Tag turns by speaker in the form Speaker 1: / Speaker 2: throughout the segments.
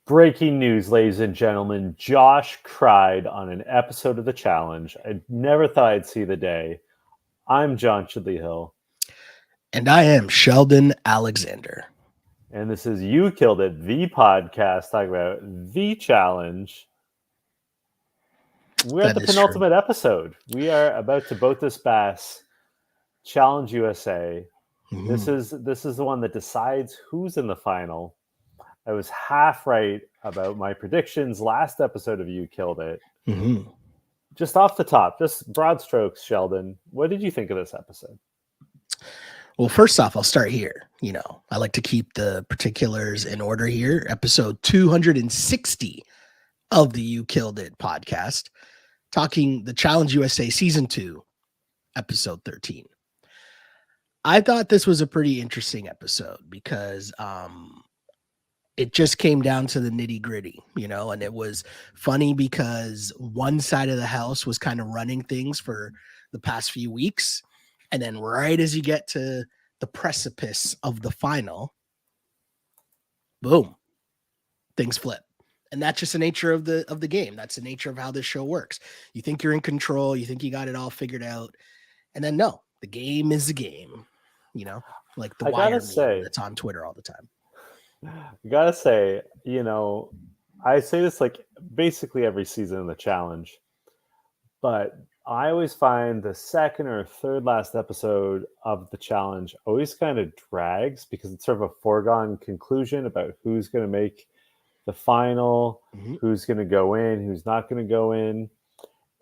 Speaker 1: Breaking news, ladies and gentlemen. Josh cried on an episode of The Challenge. I never thought I'd see the day. I'm John Chidley Hill.
Speaker 2: And I am Sheldon Alexander.
Speaker 1: And this is You Killed It, the podcast talking about The Challenge. We're at the penultimate episode. We are about to boat this bass. Challenge USA. Mm-hmm. This is the one that decides who's in the final. I was half right about my predictions last episode of You Killed It.
Speaker 2: Mm-hmm.
Speaker 1: Just off the top, just broad strokes, Sheldon, what did you think of this episode?
Speaker 2: Well, first off, I'll start here. I like to keep the particulars in order here. Episode 260 of the You Killed It podcast, talking the Challenge USA Season 2, Episode 13. I thought this was a pretty interesting episode because it just came down to the nitty gritty, and it was funny because one side of the house was kind of running things for the past few weeks. And then right as you get to the precipice of the final, boom, things flip. And that's just the nature of the game. That's the nature of how this show works. You think you're in control. You think you got it all figured out. And then no, the game is the game, like the Wire meme that's on Twitter all the time.
Speaker 1: I gotta say, I say this like basically every season of the Challenge, but I always find the second or third last episode of the Challenge always kind of drags because it's sort of a foregone conclusion about who's going to make the final, who's going to go in, who's not going to go in.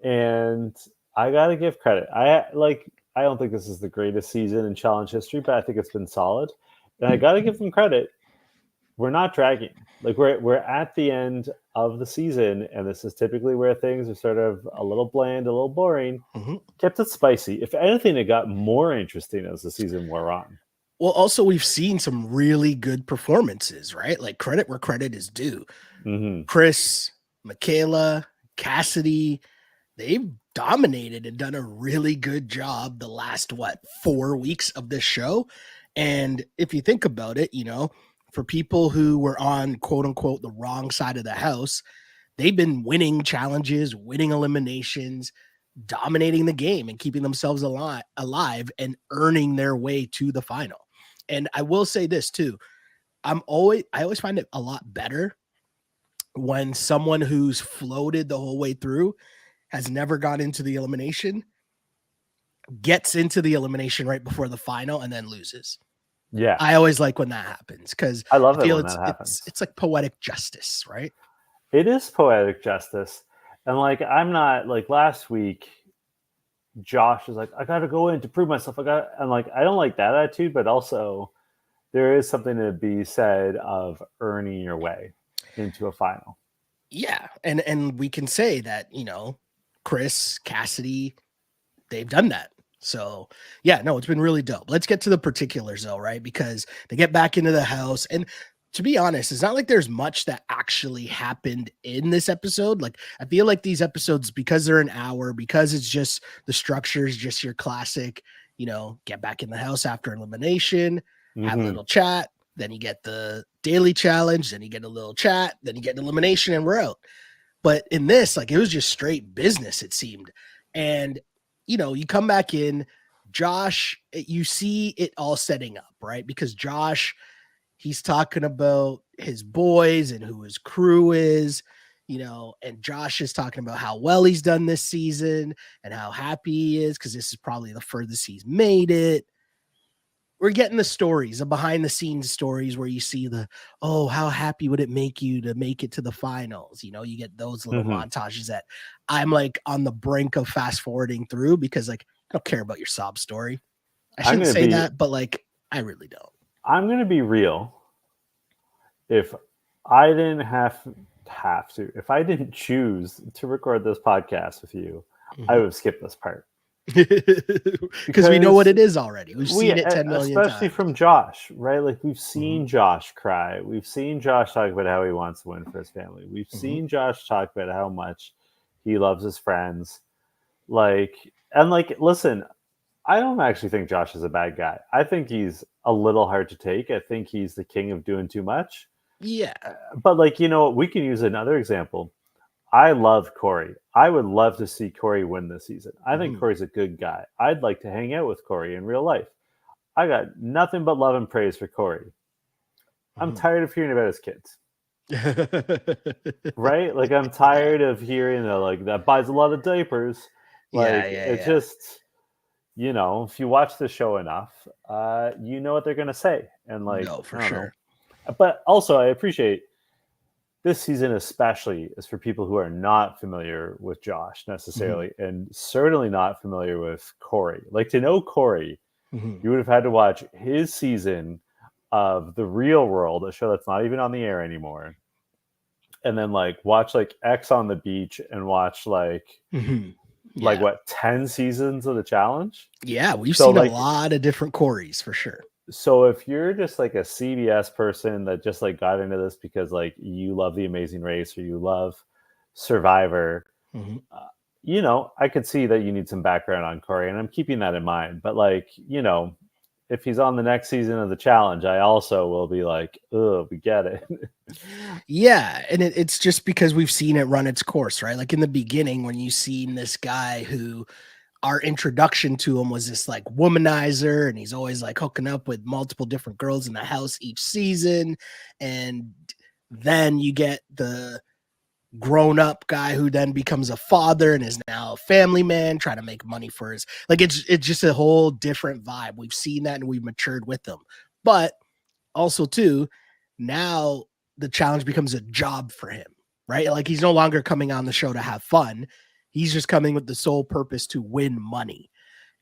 Speaker 1: And I got to give credit. I don't think this is the greatest season in Challenge history, but I think it's been solid. And I got to give them credit. We're not dragging. Like we're at the end of the season, and this is typically where things are sort of a little bland, a little boring. Kept it spicy. If anything, it got more interesting as the season wore on.
Speaker 2: Well, also we've seen some really good performances, right? Like credit where credit is due. Chris, Michaela, Cassidy, they've dominated and done a really good job the last 4 weeks of this show. And if you think about it, for people who were on quote unquote the wrong side of the house, they've been winning challenges, winning eliminations, dominating the game and keeping themselves alive and earning their way to the final. And I will say this too. I always find it a lot better when someone who's floated the whole way through, has never gone into the elimination, gets into the elimination right before the final and then loses.
Speaker 1: Yeah,
Speaker 2: I always like when that happens because
Speaker 1: I love it when that happens.
Speaker 2: It's like poetic justice, right?
Speaker 1: It is poetic justice, and I'm not like last week. Josh is like, I got to go in to prove myself. I'm like, I don't like that attitude, but also there is something to be said of earning your way into a final.
Speaker 2: Yeah, and we can say that Chris, Cassidy, they've done that. So, yeah, no, it's been really dope. Let's get to the particulars, though, right? Because they get back into the house. And to be honest, it's not like there's much that actually happened in this episode. Like, I feel like these episodes, because they're an hour, because it's just the structure is just your classic, get back in the house after elimination, have a little chat. Then you get the daily challenge. Then you get a little chat. Then you get an elimination and we're out. But in this, it was just straight business, it seemed. And you come back in, Josh, you see it all setting up, right? Because Josh, he's talking about his boys and who his crew is, and Josh is talking about how well he's done this season and how happy he is because this is probably the furthest he's made it. We're getting the stories, the behind the scenes stories where you see how happy would it make you to make it to the finals? You get those little montages that I'm on the brink of fast forwarding through because I don't care about your sob story. I shouldn't say that, but I really don't.
Speaker 1: I'm going to be real. If I didn't if I didn't choose to record this podcast with you, I would have skipped this part.
Speaker 2: Because we know what it is already. We've seen it 10 million
Speaker 1: especially
Speaker 2: times.
Speaker 1: From Josh, right? We've seen Josh cry. We've seen Josh talk about how he wants to win for his family. We've seen Josh talk about how much he loves his friends. Listen, I don't actually think Josh is a bad guy. I think he's a little hard to take. I think he's the king of doing too much.
Speaker 2: Yeah.
Speaker 1: But like, we can use another example. I love Corey. I would love to see Corey win this season. I think
Speaker 2: Mhm.
Speaker 1: Corey's a good guy. I'd like to hang out with Corey in real life. I got nothing but love and praise for Corey. I'm
Speaker 2: Mhm.
Speaker 1: tired of hearing about his kids. Right? Like I'm tired of hearing that like that buys a lot of diapers.
Speaker 2: Yeah,
Speaker 1: Like
Speaker 2: yeah,
Speaker 1: it's
Speaker 2: yeah.
Speaker 1: just, if you watch the show enough, you know what they're gonna say. And like,
Speaker 2: No, for
Speaker 1: I don't know.
Speaker 2: sure.
Speaker 1: But also I appreciate this season especially is for people who are not familiar with Josh
Speaker 2: Mhm.
Speaker 1: necessarily, and certainly not familiar with Corey. Like to know Corey,
Speaker 2: Mhm.
Speaker 1: you would have had to watch his season of The Real World, a show that's not even on the air anymore, and then like watch like X on the Beach and watch
Speaker 2: Mhm.
Speaker 1: like
Speaker 2: Yeah.
Speaker 1: what 10 seasons of the challenge.
Speaker 2: Yeah, we've
Speaker 1: So
Speaker 2: seen a
Speaker 1: like
Speaker 2: lot of different Corys for sure.
Speaker 1: so if you're just like a CBS person that just like got into this because like you love The Amazing Race or you love Survivor,
Speaker 2: Mhm.
Speaker 1: uh, I could see that you need some background on Corey, and I'm keeping that in mind. But like, if he's on the next season of the challenge, I also will be like, oh, we get it.
Speaker 2: Yeah, and it's just because we've seen it run its course, right? Like in the beginning, when you seen this guy who our introduction to him was this like womanizer, and he's always like hooking up with multiple different girls in the house each season, and then you get the grown up guy who then becomes a father and is now a family man trying to make money for his like it's just a whole different vibe. We've seen that and we've matured with them. But also too, now the challenge becomes a job for him, right? Like he's no longer coming on the show to have fun. He's just coming with the sole purpose to win money.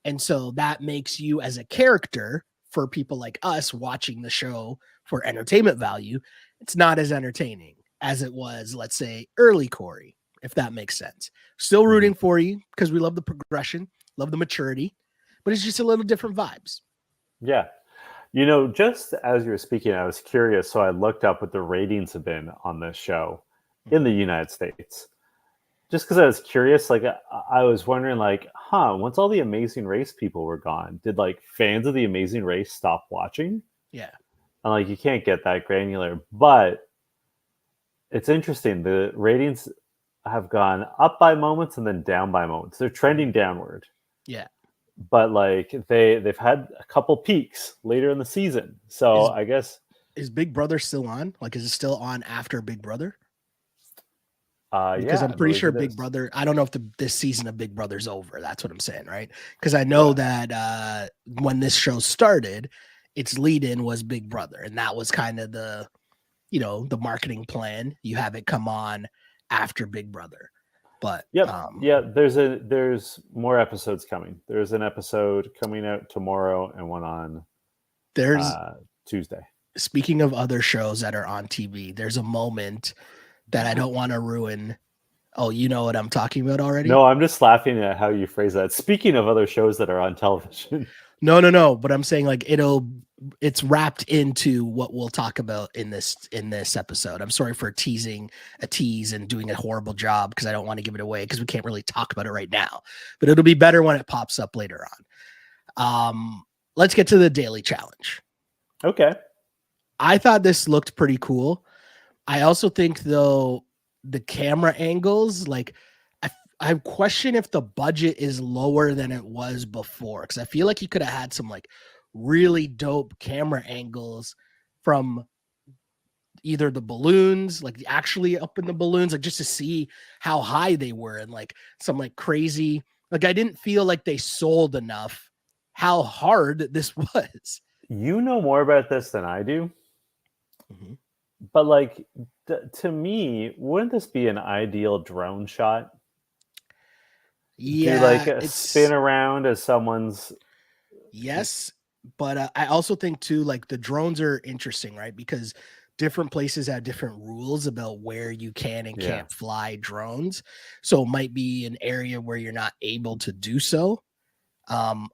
Speaker 2: And so that makes you as a character for people like us watching the show for entertainment value, it's not as entertaining as it was, let's say, early Corey, if that makes sense. Still rooting
Speaker 1: Mhm.
Speaker 2: for you because we love the progression, love the maturity, but it's just a little different vibes.
Speaker 1: Yeah. Just as you were speaking, I was curious. So I looked up what the ratings have been on this show in the
Speaker 2: Mhm.
Speaker 1: United States. Just because I was curious, like I was wondering, like, once all the Amazing Race people were gone, did like fans of the Amazing Race stop watching?
Speaker 2: Yeah.
Speaker 1: And like you can't get that granular, but it's interesting. The ratings have gone up by moments and then down by moments. They're trending
Speaker 2: Mhm.
Speaker 1: downward,
Speaker 2: Yeah.
Speaker 1: but like they've had a couple peaks later in the season. So
Speaker 2: Is
Speaker 1: I guess
Speaker 2: is Big Brother still on? Like, is it still on after Big Brother? Because
Speaker 1: yeah,
Speaker 2: I'm
Speaker 1: I
Speaker 2: pretty
Speaker 1: believe
Speaker 2: sure
Speaker 1: it
Speaker 2: Big
Speaker 1: is.
Speaker 2: Brother. I don't know if this season of Big Brother's over. That's what I'm saying, right? Because I know
Speaker 1: Yeah.
Speaker 2: that when this show started, its lead-in was Big Brother, and that was kind of the marketing plan. You have it come on after Big Brother, but
Speaker 1: Yep. Yeah, there's more episodes coming. There's an episode coming out tomorrow and one on
Speaker 2: there's
Speaker 1: uh Tuesday.
Speaker 2: speaking of other shows that are on TV. There's a moment that I don't want to ruin. Oh, you know what I'm talking about already?
Speaker 1: No, I'm just laughing at how you phrase that. Speaking of other shows that are on television.
Speaker 2: No, no, no. But I'm saying like it's wrapped into what we'll talk about in this episode. I'm sorry for teasing a tease and doing a horrible job because I don't want to give it away because we can't really talk about it right now. But it'll be better when it pops up later on. Let's get to the daily challenge.
Speaker 1: Okay.
Speaker 2: I thought this looked pretty cool. I also think though the camera angles, like I question if the budget is lower than it was before because I feel like you could have had some like really dope camera angles from either the balloons, like actually up in the balloons, like just to see how high they were and like some like crazy. Like I didn't feel like they sold enough how hard this was.
Speaker 1: You know more about this than I do,
Speaker 2: Mhm.
Speaker 1: but like to me, wouldn't this be an ideal drone shot? Do like
Speaker 2: Yeah,
Speaker 1: a spin
Speaker 2: it's
Speaker 1: around as someone's
Speaker 2: yes, but I also think too, like the drones are interesting, right? Because different places have different rules about where you can and
Speaker 1: yeah.
Speaker 2: can't fly drones. So it might be an area where you're not able to do so.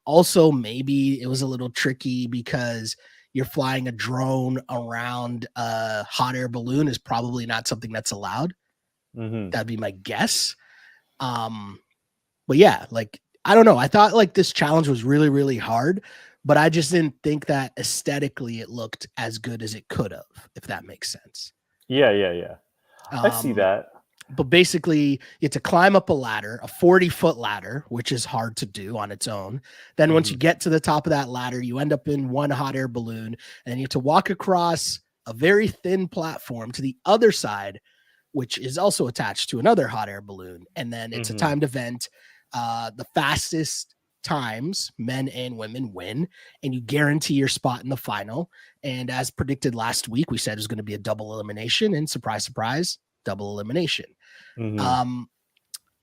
Speaker 2: Also, maybe it was a little tricky because you're flying a drone around a hot air balloon is probably not something that's allowed.
Speaker 1: Hmm.
Speaker 2: That'd be my guess. Um, but yeah, like I don't know. I thought like this challenge was really, really hard, but I just didn't think that aesthetically it looked as good as it could have, if that makes sense.
Speaker 1: Yeah. I see that.
Speaker 2: But basically, you have to climb up a ladder, a 40-foot ladder, which is hard to do on its own. Then once you get to the top of that ladder, you end up in one hot air balloon, and you have to walk across a very thin platform to the other side, which is also attached to another hot air balloon. And then it's a timed event. The fastest times, men and women, win, and you guarantee your spot in the final. And as predicted last week, we said it was going to be a double elimination, and surprise, surprise, double elimination.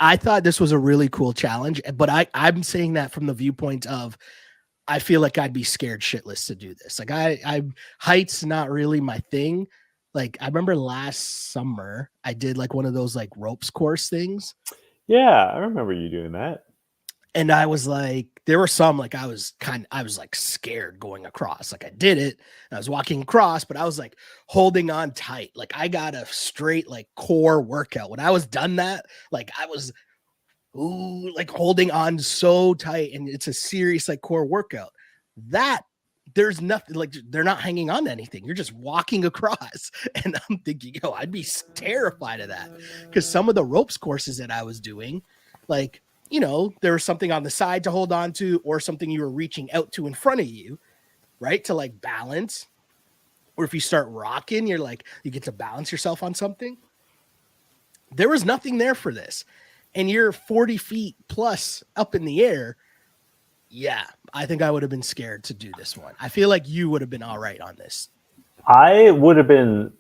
Speaker 2: I thought this was a really cool challenge, but I'm saying that from the viewpoint of I feel like I'd be scared shitless to do this. Like I heights not really my thing. Like I remember last summer I did like one of those like ropes course things.
Speaker 1: Yeah, I remember you doing that.
Speaker 2: And I was like, there were some like I was like scared going across. Like I did it, I was walking across, but I was like holding on tight. Like I got a straight like core workout. When I was done that, like I was like holding on so tight, and it's a serious like core workout. That there's nothing like they're not hanging on to anything. You're just walking across. And I'm thinking, yo, I'd be terrified of that. Because some of the ropes courses that I was doing, like, you know, there was something on the side to hold on to, or something you were reaching out to in front of you, right? To like balance. Or if you start rocking, you're like, you get to balance yourself on something. There was nothing there for this. And you're 40 feet plus up in the air. Yeah, I think I would have been scared to do this one. I feel like you would have been all right on this.
Speaker 1: I would have been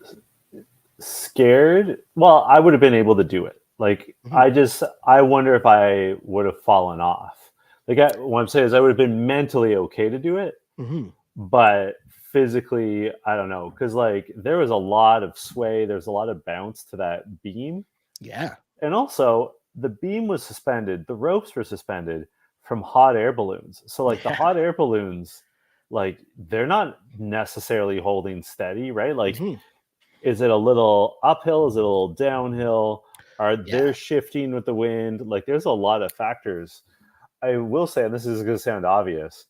Speaker 1: scared. Well, I would have been able to do it. Like, I wonder if I would have fallen off. Like, what I'm saying is I would have been mentally okay to do it, but physically, I don't know. Because, like, there was a lot of sway. There's a lot of bounce to that beam.
Speaker 2: Yeah.
Speaker 1: And also, the beam was suspended. The ropes were suspended from hot air balloons. So, like, the hot air balloons, like, they're not necessarily holding steady, right? Like, is it a little uphill? Is it a little downhill? Are they shifting with the wind? Like, there's a lot of factors. I will say, and this is going to sound obvious,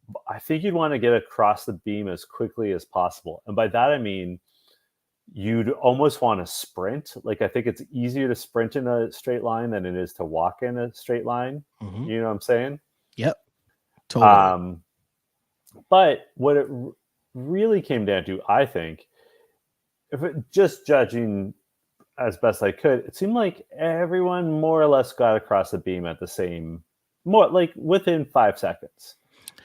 Speaker 1: but I think you'd want to get across the beam as quickly as possible. And by that, I mean, you'd almost want to sprint. Like, I think it's easier to sprint in a straight line than it is to walk in a straight line. You know what I'm saying?
Speaker 2: Yep. Totally.
Speaker 1: But what it really came down to, I think, just judging as best I could, it seemed like everyone more or less got across the beam at the same, more like within 5 seconds.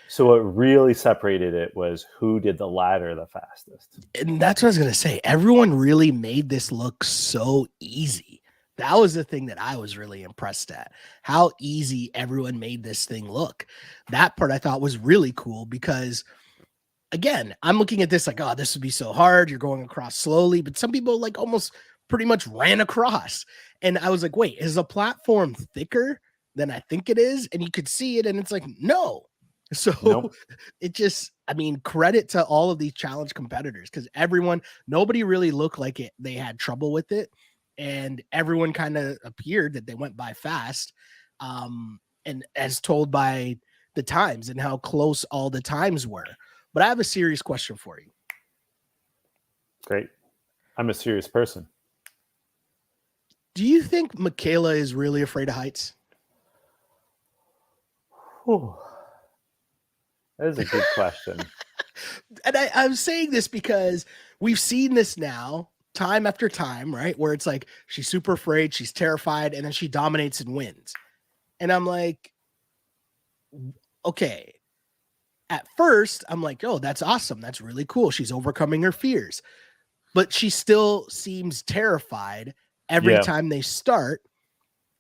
Speaker 1: So what really separated it was who did the ladder the fastest.
Speaker 2: And that's what I was going to say. Everyone really made this look so easy. That was the thing that I was really impressed at. How easy everyone made this thing look. That part I thought was really cool because, again, I'm looking at this like, oh, this would be so hard. You're going across slowly. But some people like almost pretty much ran across. And I was like, wait, is the platform thicker than I think it is? And you could see it. And it's like, no. So it just, I mean, credit to all of these challenge competitors because nobody really looked like they had trouble with it. And everyone kind of appeared that they went by fast. And as told by the times and how close all the times were. But I have a serious question for you.
Speaker 1: Great. I'm a serious person.
Speaker 2: Do you think Michaela is really afraid of heights?
Speaker 1: Whew. That is a good question.
Speaker 2: And I'm saying this because we've seen this now time after time, right? Where it's like she's super afraid, she's terrified, and then she dominates and wins. And I'm like, okay. At first, I'm like, oh, that's awesome. That's really cool. She's overcoming her fears. But she still seems terrified every time they start.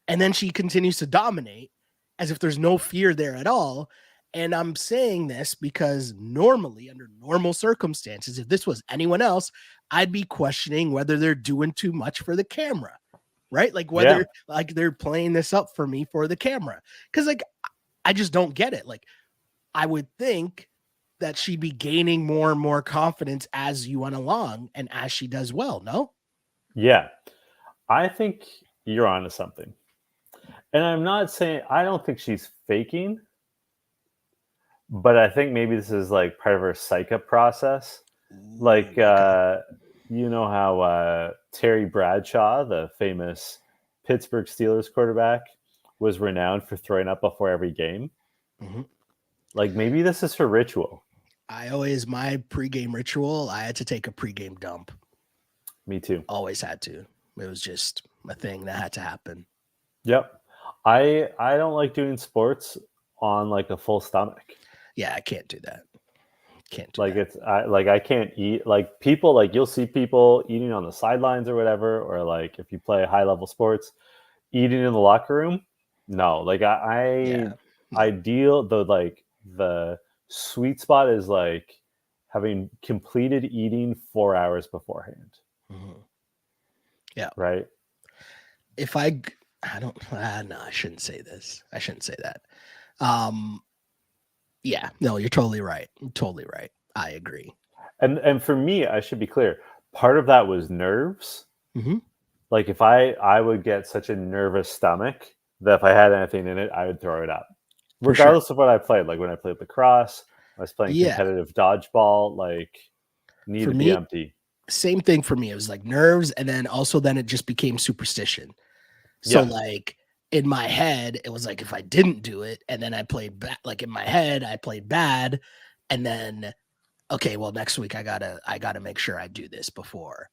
Speaker 2: And then she continues to dominate as if there's no fear there at all. And I'm saying this because normally, under normal circumstances, if this was anyone else, I'd be questioning whether they're doing too much for the camera, right? Like whether like they're playing this up for me for the camera. Because like, I just don't get it. Like, I would think that she'd be gaining more and more confidence as you went along and as she does well, no?
Speaker 1: Yeah. I think you're onto something. And I'm not saying, I don't think she's faking, but I think maybe this is like part of her psych-up process. Like,
Speaker 2: Ooh, okay.
Speaker 1: you know how Terry Bradshaw, the famous Pittsburgh Steelers quarterback, was renowned for throwing up before every game?
Speaker 2: Mhm.
Speaker 1: Like, maybe this is her ritual.
Speaker 2: My pregame ritual, I had to take a pregame dump.
Speaker 1: Me too.
Speaker 2: Always had to. It was just a thing that had to happen.
Speaker 1: Yep. I don't like doing sports on like a full stomach.
Speaker 2: Yeah, I can't do that. Can't do
Speaker 1: Like
Speaker 2: that.
Speaker 1: I can't eat like people like you'll see people eating on the sidelines or whatever, or like if you play high level sports, eating in the locker room. No, like
Speaker 2: Yeah.
Speaker 1: I
Speaker 2: No.
Speaker 1: deal the sweet spot is like having completed eating 4 hours beforehand,
Speaker 2: Mhm. Yeah.
Speaker 1: right?
Speaker 2: If I don't no, I shouldn't say this. I shouldn't say that. Um yeah, no, you're totally right. Totally right. I agree.
Speaker 1: And for me, I should be clear. Part of that was nerves.
Speaker 2: Mhm.
Speaker 1: Like if I would get such a nervous stomach that if I had anything in it, I would throw it up,
Speaker 2: For sure.
Speaker 1: regardless of what I played. Like when I played lacrosse, I was playing
Speaker 2: Yeah.
Speaker 1: competitive dodgeball. Like need
Speaker 2: For
Speaker 1: to be
Speaker 2: me,
Speaker 1: empty.
Speaker 2: same thing for me. It was like nerves, and then it just became superstition. So
Speaker 1: Yeah,
Speaker 2: like in my head, it was like if I didn't do it, and then I played bad, like in my head, I played bad, and then okay, well next week I gotta make sure I do this before.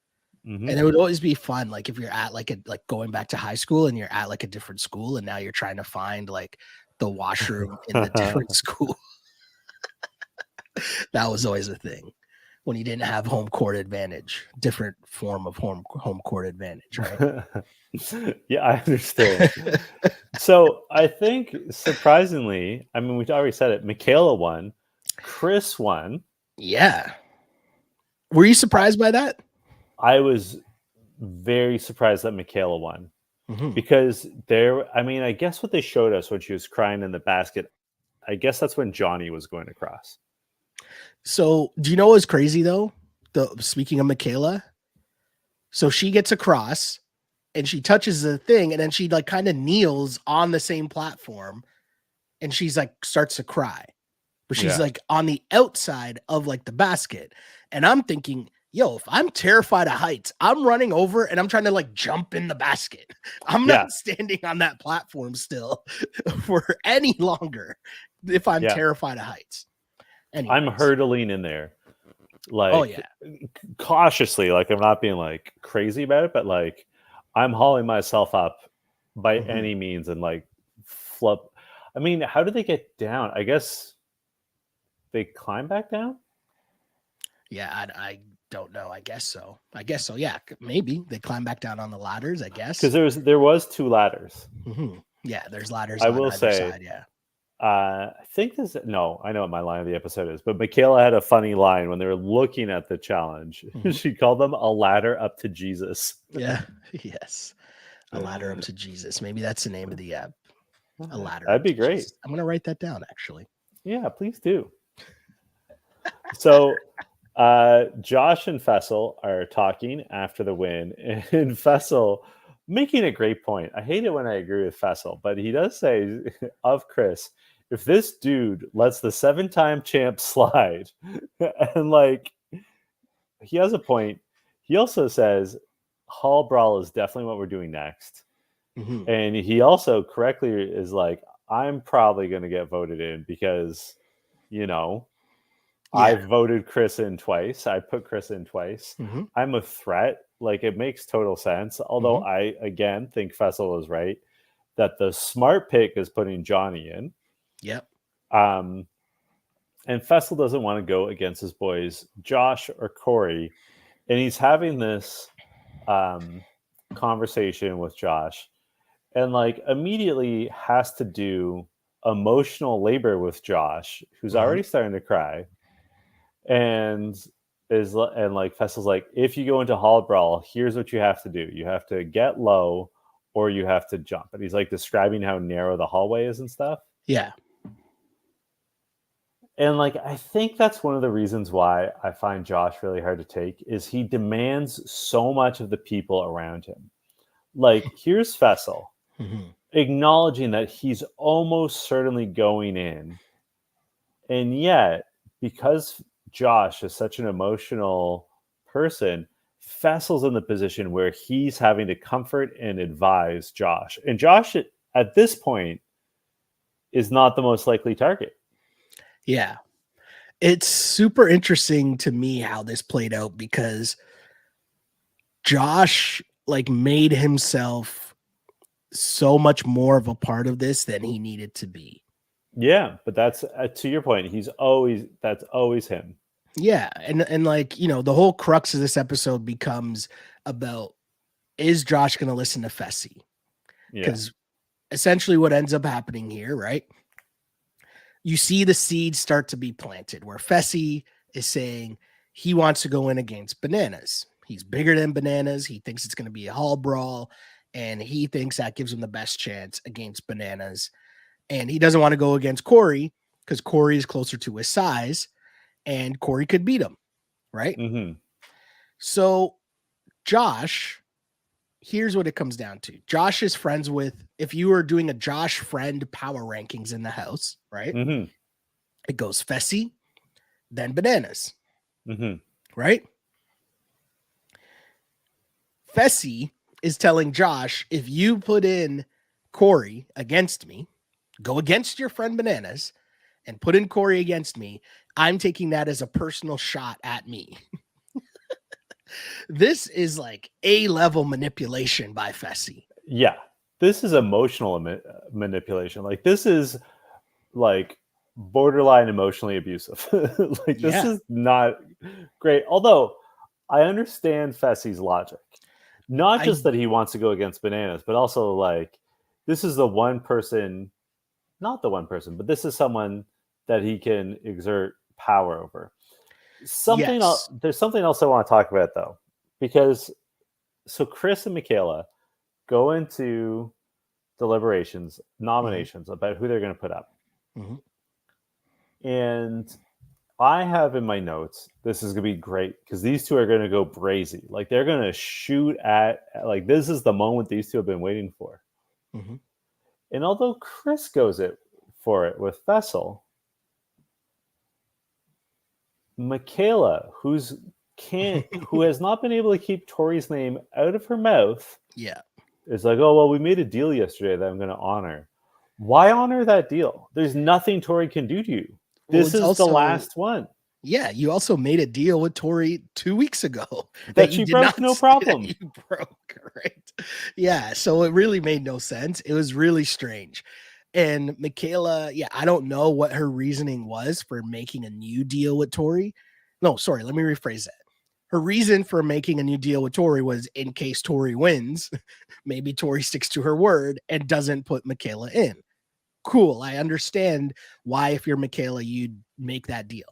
Speaker 1: hmm
Speaker 2: And it would always be fun, like if you're at like going back to high school and you're at like a different school, and now you're trying to find like the washroom in the different school. That was always a thing when you didn't have home court advantage, different form of home court advantage, right?
Speaker 1: yeah, I understand. So I think surprisingly, I mean, we already said it. Michaela won, Chris won.
Speaker 2: Yeah. Were you surprised by that?
Speaker 1: I was very surprised that Michaela won
Speaker 2: Mhm.
Speaker 1: because there. I mean, I guess what they showed us when she was crying in the basket. I guess that's when Johnny was going across.
Speaker 2: So, do you know what's crazy though? Speaking of Michaela, so she gets across and she touches the thing, and then she like kind of kneels on the same platform, and she's like starts to cry, but she's
Speaker 1: Yeah,
Speaker 2: like on the outside of like the basket, and I'm thinking, yo, if I'm terrified of heights, I'm running over and I'm trying to like jump in the basket. I'm not
Speaker 1: yeah,
Speaker 2: standing on that platform still for any longer if I'm
Speaker 1: yeah.
Speaker 2: terrified of heights.
Speaker 1: I'm
Speaker 2: Anyways,
Speaker 1: hurtling in there,
Speaker 2: oh
Speaker 1: like
Speaker 2: yeah.
Speaker 1: cautiously. Like I'm not being like crazy about it, but like I'm hauling myself up by
Speaker 2: Mhm.
Speaker 1: any means and like flip. I mean, how did they get down? I guess they climb back down
Speaker 2: Yeah, I don't know. I guess so. I guess so. Yeah, maybe they climb back down on the ladders. I
Speaker 1: because
Speaker 2: guess.
Speaker 1: there was two ladders.
Speaker 2: Yeah, there's ladders
Speaker 1: I
Speaker 2: on
Speaker 1: will
Speaker 2: either
Speaker 1: say,
Speaker 2: side. Yeah.
Speaker 1: I think this. No, I know what my line of the episode is, but Michaela had a funny line when they were looking at the challenge.
Speaker 2: Mhm.
Speaker 1: She called them a ladder up to Jesus.
Speaker 2: Yeah. Yes. A ladder up to Jesus. Maybe that's the name of the app. A ladder
Speaker 1: That'd
Speaker 2: up
Speaker 1: be
Speaker 2: to
Speaker 1: great.
Speaker 2: Jesus. I'm gonna write that down. Actually.
Speaker 1: Yeah, please do. So Josh and Fessel are talking after the win, and Fessel making a great point. I hate it when I agree with Fessel, but he does say of Chris, if this dude lets the 7-time champ slide, and like he has a point. He also says Hall Brawl is definitely what we're doing next.
Speaker 2: Mhm.
Speaker 1: And he also correctly is like, I'm probably going to get voted in because, you know,
Speaker 2: Yeah.
Speaker 1: I've voted Chris in twice. I put Chris in twice.
Speaker 2: Mhm.
Speaker 1: I'm a threat. Like it makes total sense. Although
Speaker 2: Mhm.
Speaker 1: I again think Fessel is right that the smart pick is putting Johnny in.
Speaker 2: Yep.
Speaker 1: Um, and Fessel doesn't want to go against his boys, Josh or Corey. And he's having this um, conversation with Josh and like immediately has to do emotional labor with Josh, who's
Speaker 2: Mhm.
Speaker 1: already starting to cry and and like Fessel's like, if you go into Hall Brawl, here's what you have to do. You have to get low or you have to jump. And he's like describing how narrow the hallway is and stuff.
Speaker 2: Yeah.
Speaker 1: And like I think that's one of the reasons why I find Josh really hard to take is he demands so much of the people around him. Like here's Fessel
Speaker 2: Mhm.
Speaker 1: acknowledging that he's almost certainly going in And yet, because Josh is such an emotional person, Fessel's in the position where he's having to comfort and advise Josh. And Josh, at this point, is not the most likely target.
Speaker 2: Yeah. It's super interesting to me how this played out because Josh like made himself so much more of a part of this than he needed to be.
Speaker 1: Yeah, but that's to your point. That's always him.
Speaker 2: Yeah, and like, you know, the whole crux of this episode becomes about, is Josh going to listen to Fessy?
Speaker 1: Yeah.
Speaker 2: Because essentially what ends up happening here, right? You see the seeds start to be planted where Fessy is saying he wants to go in against Bananas. He's bigger than Bananas. He thinks it's going to be a Hall Brawl, and he thinks that gives him the best chance against Bananas. And he doesn't want to go against Corey because Corey is closer to his size, and Corey could beat him, right?
Speaker 1: Mm-hmm.
Speaker 2: So Josh, here's what it comes down to. Josh is friends with, if you were doing a Josh friend power rankings in the house, right?
Speaker 1: Mm-hmm.
Speaker 2: It goes Fessy, then Bananas,
Speaker 1: Mm-hmm.
Speaker 2: right? Fessy is telling Josh, if you put in Corey against me, go against your friend Bananas and put in Corey against me, I'm taking that as a personal shot at me. This is like A-level manipulation by Fessy.
Speaker 1: Yeah, this is emotional manipulation. Like, this is like borderline emotionally abusive. Like, this is not great. Although I understand Fessy's logic, not just that he wants to go against Bananas, but also like, this is the one person, not the one person, but this is someone that he can exert power over. There's something else I want to talk about though, because so Chris and Michaela go into deliberations, nominations about who they're going to put up. Mm-hmm. And I have in my notes, this is going to be great because these two are going to go brazy. Like, they're going to shoot at, like, this is the moment these two have been waiting for. Mm-hmm. And although Chris goes for it with Fessel, Michaela, who has not been able to keep Tori's name out of her mouth, is like, oh, well, we made a deal yesterday that I'm going to honor. Why honor that deal? There's nothing Tori can do to you. This is also the last one.
Speaker 2: Yeah, you also made a deal with Tori 2 weeks ago
Speaker 1: that you broke, no problem.
Speaker 2: You broke, right? Yeah, so it really made no sense. It was really strange. And Michaela, I don't know what her reasoning was for making a new deal with Tori. No, sorry, let me rephrase that. Her reason for making a new deal with Tori was in case Tori wins, maybe Tori sticks to her word and doesn't put Michaela in. Cool, I understand why, if you're Michaela, you'd make that deal.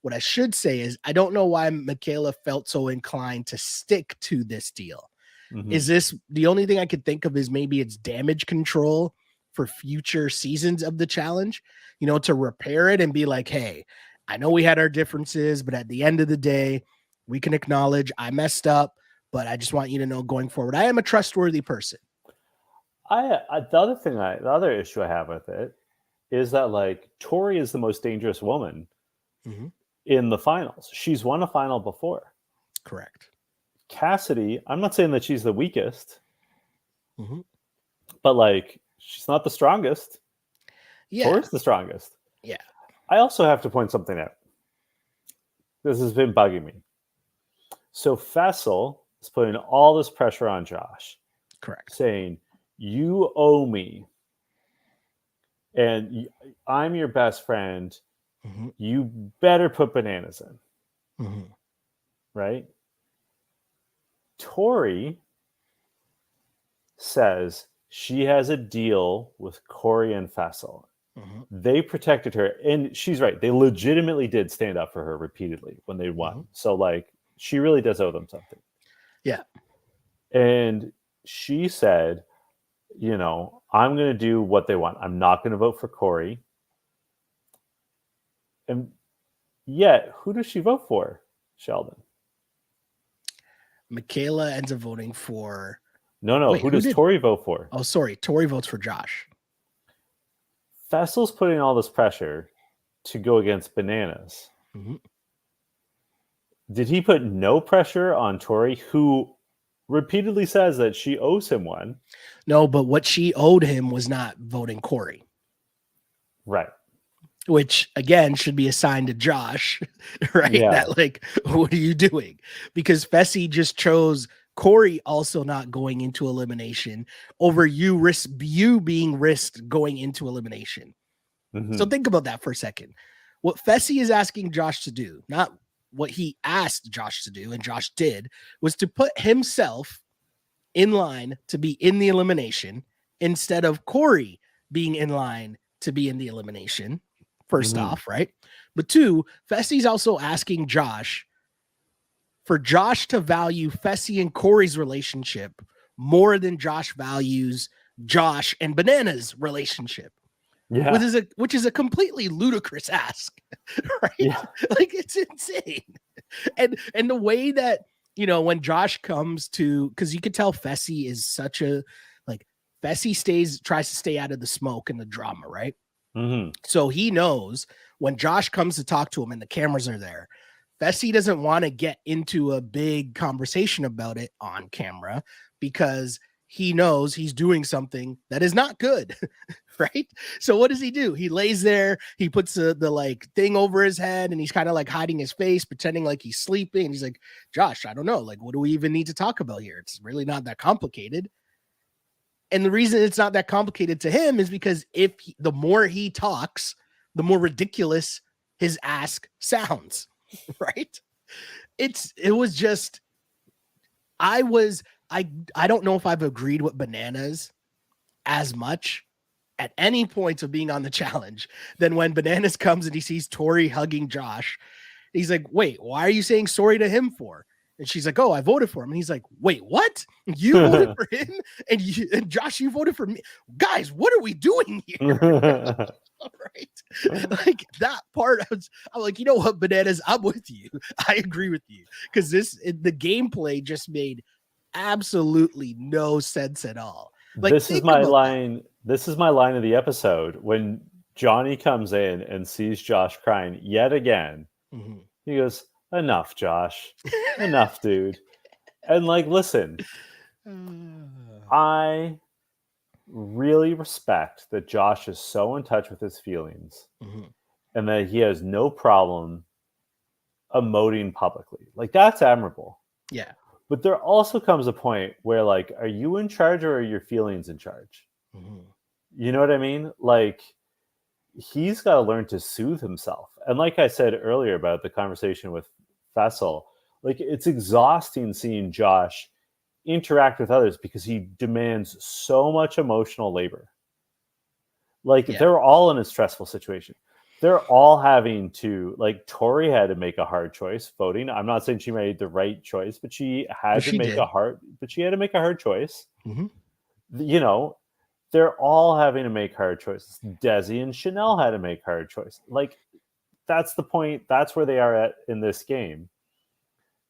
Speaker 2: What I should say is, I don't know why Michaela felt so inclined to stick to this deal. Mm-hmm. Is this the only thing I could think of? Is maybe it's damage control for future seasons of the challenge, you know, to repair it and be like, hey, I know we had our differences, but at the end of the day, we can acknowledge I messed up, but I just want you to know going forward, I am a trustworthy person.
Speaker 1: The other issue I have with it is that, like, Tori is the most dangerous woman in the finals. She's won a final before.
Speaker 2: Correct.
Speaker 1: Cassidy, I'm not saying that she's the weakest, but like, she's not the strongest. Yeah. Tori's the strongest.
Speaker 2: Yeah.
Speaker 1: I also have to point something out. This has been bugging me. So Fessel is putting all this pressure on Josh.
Speaker 2: Correct.
Speaker 1: Saying, you owe me. And I'm your best friend. Mm-hmm. You better put Bananas in. Mm-hmm. Right? Tori says she has a deal with Corey and Fessel. Mm-hmm. They protected her. And she's right. They legitimately did stand up for her repeatedly when they won. Mm-hmm. So, like, she really does owe them something.
Speaker 2: Yeah.
Speaker 1: And she said, you know, I'm going to do what they want. I'm not going to vote for Corey. And yet, who does she vote for, Sheldon?
Speaker 2: Michaela ends up voting for...
Speaker 1: No. Wait, who does Tori vote for?
Speaker 2: Oh, sorry. Tori votes for Josh.
Speaker 1: Fessel's putting all this pressure to go against Bananas.
Speaker 2: Mhm.
Speaker 1: Did he put no pressure on Tori, who repeatedly says that she owes him one?
Speaker 2: No, but what she owed him was not voting Corey,
Speaker 1: Right.
Speaker 2: which again should be assigned to Josh, right?
Speaker 1: Yeah.
Speaker 2: That like, what are you doing? Because Fessy just chose Corey also not going into elimination over you being risked going into elimination.
Speaker 1: Mhm.
Speaker 2: So think about that for a second. What Fessy is asking Josh to do, not what he asked Josh to do, and Josh did, was to put himself in line to be in the elimination instead of Corey being in line to be in the elimination. First
Speaker 1: Mhm.
Speaker 2: off, right? But two, Fessy's also asking Josh for Josh to value Fessy and Corey's relationship more than Josh values Josh and Banana's relationship.
Speaker 1: Yeah.
Speaker 2: Which is a completely ludicrous ask, right?
Speaker 1: Yeah.
Speaker 2: Like it's insane. And the way that, you know, when Josh comes to, because you could tell Fessy is such a, like, Fessy tries to stay out of the smoke and the drama, right?
Speaker 1: Mhm.
Speaker 2: So he knows when Josh comes to talk to him and the cameras are there, Fessy doesn't want to get into a big conversation about it on camera because he knows he's doing something that is not good. Right? So what does he do? He lays there, he puts the like thing over his head and he's kind of like hiding his face, pretending like he's sleeping. And he's like, Josh, I don't know. Like, what do we even need to talk about here? It's really not that complicated. And the reason it's not that complicated to him is because the more he talks, the more ridiculous his ask sounds. Right? It was just, I don't know if I've agreed with Bananas as much at any point of being on the challenge than when Bananas comes and he sees Tori hugging Josh. He's like, wait, why are you saying sorry to him for? And she's like, oh, I voted for him. And he's like, wait, what? You voted for him? And Josh, you voted for me? Guys, what are we doing here? Right? Like that part, I'm like, you know what, Bananas, I'm with you. I agree with you. Because the gameplay just made absolutely no sense at all. Like,
Speaker 1: This is my line. This is my line of the episode when Johnny comes in and sees Josh crying yet again.
Speaker 2: Mm-hmm.
Speaker 1: He goes, "Enough, Josh. Enough, dude." And like, listen, I really respect that Josh is so in touch with his feelings
Speaker 2: Mm-hmm.
Speaker 1: and that he has no problem emoting publicly. Like, that's admirable.
Speaker 2: Yeah.
Speaker 1: But there also comes a point where, like, are you in charge or are your feelings in charge?
Speaker 2: Mm-hmm.
Speaker 1: You know what I mean? Like, he's got to learn to soothe himself. And like I said earlier about the conversation with Fessel, like, it's exhausting seeing Josh interact with others because he demands so much emotional labor. Like, they're all in a stressful situation. They're all having to, like, Tori had to make a hard choice voting. I'm not saying she made the right choice, but she had to make a hard choice.
Speaker 2: Mm-hmm.
Speaker 1: You know, they're all having to make hard choices. Desi and Chanel had to make hard choices. Like, that's the point. That's where they are at in this game.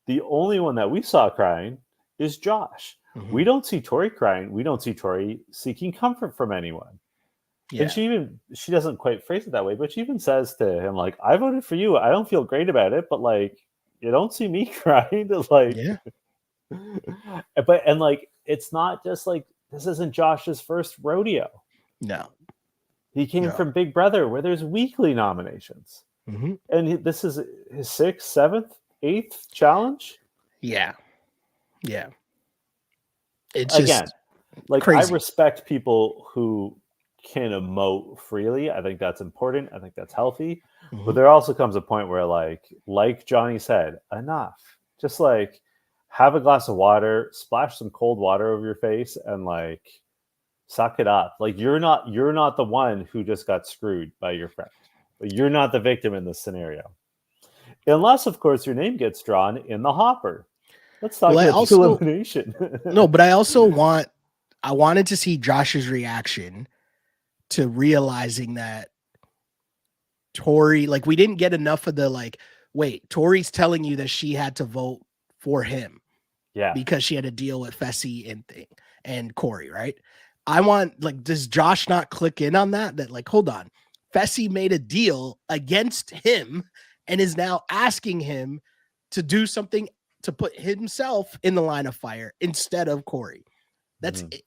Speaker 1: The only one that we saw crying is Josh.
Speaker 2: Mm-hmm.
Speaker 1: We don't see Tori crying. We don't see Tori seeking comfort from anyone. Yeah. And she doesn't quite phrase it that way, but she even says to him, like, I voted for you. I don't feel great about it, but like, you don't see me crying. Like,
Speaker 2: yeah.
Speaker 1: And like, it's not just like, this isn't Josh's first rodeo.
Speaker 2: No.
Speaker 1: He came from Big Brother where there's weekly nominations.
Speaker 2: Mm-hmm.
Speaker 1: And this is his 6th, 7th, 8th challenge.
Speaker 2: Yeah. Yeah. It's
Speaker 1: again,
Speaker 2: just
Speaker 1: like,
Speaker 2: crazy.
Speaker 1: I respect people who can emote freely. I think that's important. I think that's healthy.
Speaker 2: Mm-hmm.
Speaker 1: But there also comes a point where, like Johnny said, enough. Just like, have a glass of water, splash some cold water over your face, and like, suck it up. Like, you're not the one who just got screwed by your friend. You're not the victim in this scenario, unless, of course, your name gets drawn in the hopper. Let's talk about the elimination.
Speaker 2: No, but I wanted to see Josh's reaction to realizing that Tori, like, we didn't get enough of the, like, wait, Tori's telling you that she had to vote for him.
Speaker 1: Yeah.
Speaker 2: Because she had to deal with Fessy and Corey, right? I want, like, does Josh not click in on that? That, like, hold on. Fessy made a deal against him and is now asking him to do something to put himself in the line of fire instead of Corey. That's it.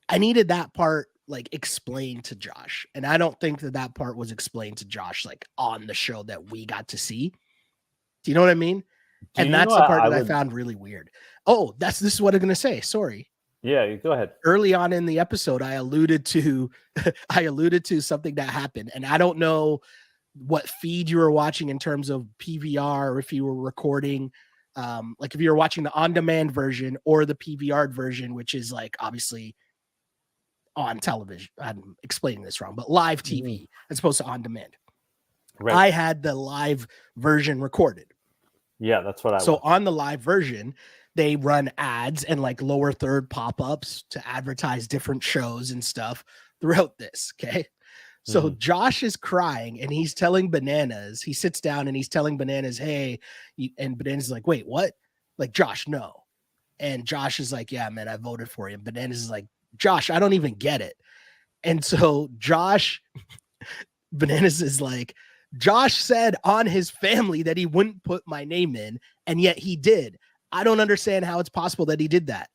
Speaker 2: I needed that part like explained to Josh. And I don't think that part was explained to Josh like on the show that we got to see. Do you know what I mean? And that's the part that I found really weird. Oh, this is what I'm going to say. Sorry.
Speaker 1: Yeah, go ahead.
Speaker 2: Early on in the episode, I alluded to something that happened. And I don't know what feed you were watching in terms of PVR, or if you were recording, like if you were watching the on-demand version or the PVR version, which is like obviously on television. I'm explaining this wrong, but live TV as opposed to on demand. Right. I had the live version recorded.
Speaker 1: Yeah, that's what I
Speaker 2: So on the live version, they run ads and like lower third pop-ups to advertise different shows and stuff throughout this. Okay. So Josh is crying and he's telling Bananas, he sits down and he's telling Bananas, hey, and Bananas is like, wait, what? Like, Josh, no. And Josh is like, yeah, man, I voted for you. And Bananas is like, Josh, I don't even get it. And so Bananas is like, Josh said on his family that he wouldn't put my name in, and yet he did. I don't understand how it's possible that he did that.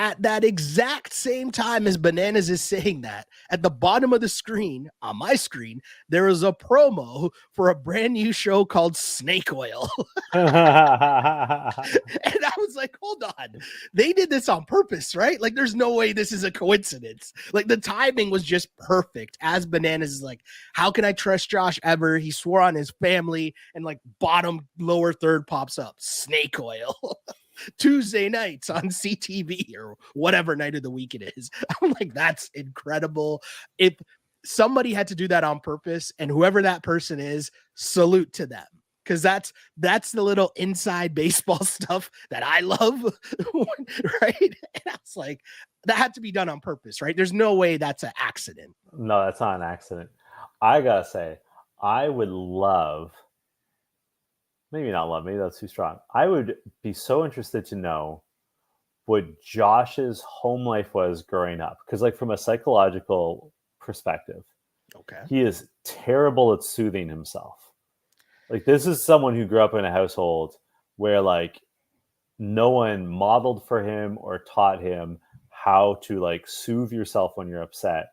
Speaker 2: At that exact same time as Bananas is saying that, at the bottom of the screen, on my screen, there is a promo for a brand new show called Snake Oil. And I was like, hold on. They did this on purpose, right? Like, there's no way this is a coincidence. Like, the timing was just perfect. As Bananas is like, how can I trust Josh ever? He swore on his family, and like bottom lower third pops up, Snake Oil. Tuesday nights on CTV or whatever night of the week it is. I'm like, that's incredible. If somebody had to do that on purpose, and whoever that person is, salute to them. Because that's the little inside baseball stuff that I love, right? And I was like, that had to be done on purpose, right? There's no way that's an accident.
Speaker 1: No, that's not an accident. I gotta say, I would love, maybe not love, maybe that's too strong. I would be so interested to know what Josh's home life was growing up. Because like from a psychological perspective,
Speaker 2: okay,
Speaker 1: he is terrible at soothing himself. Like, this is someone who grew up in a household where like no one modeled for him or taught him how to like soothe yourself when you're upset.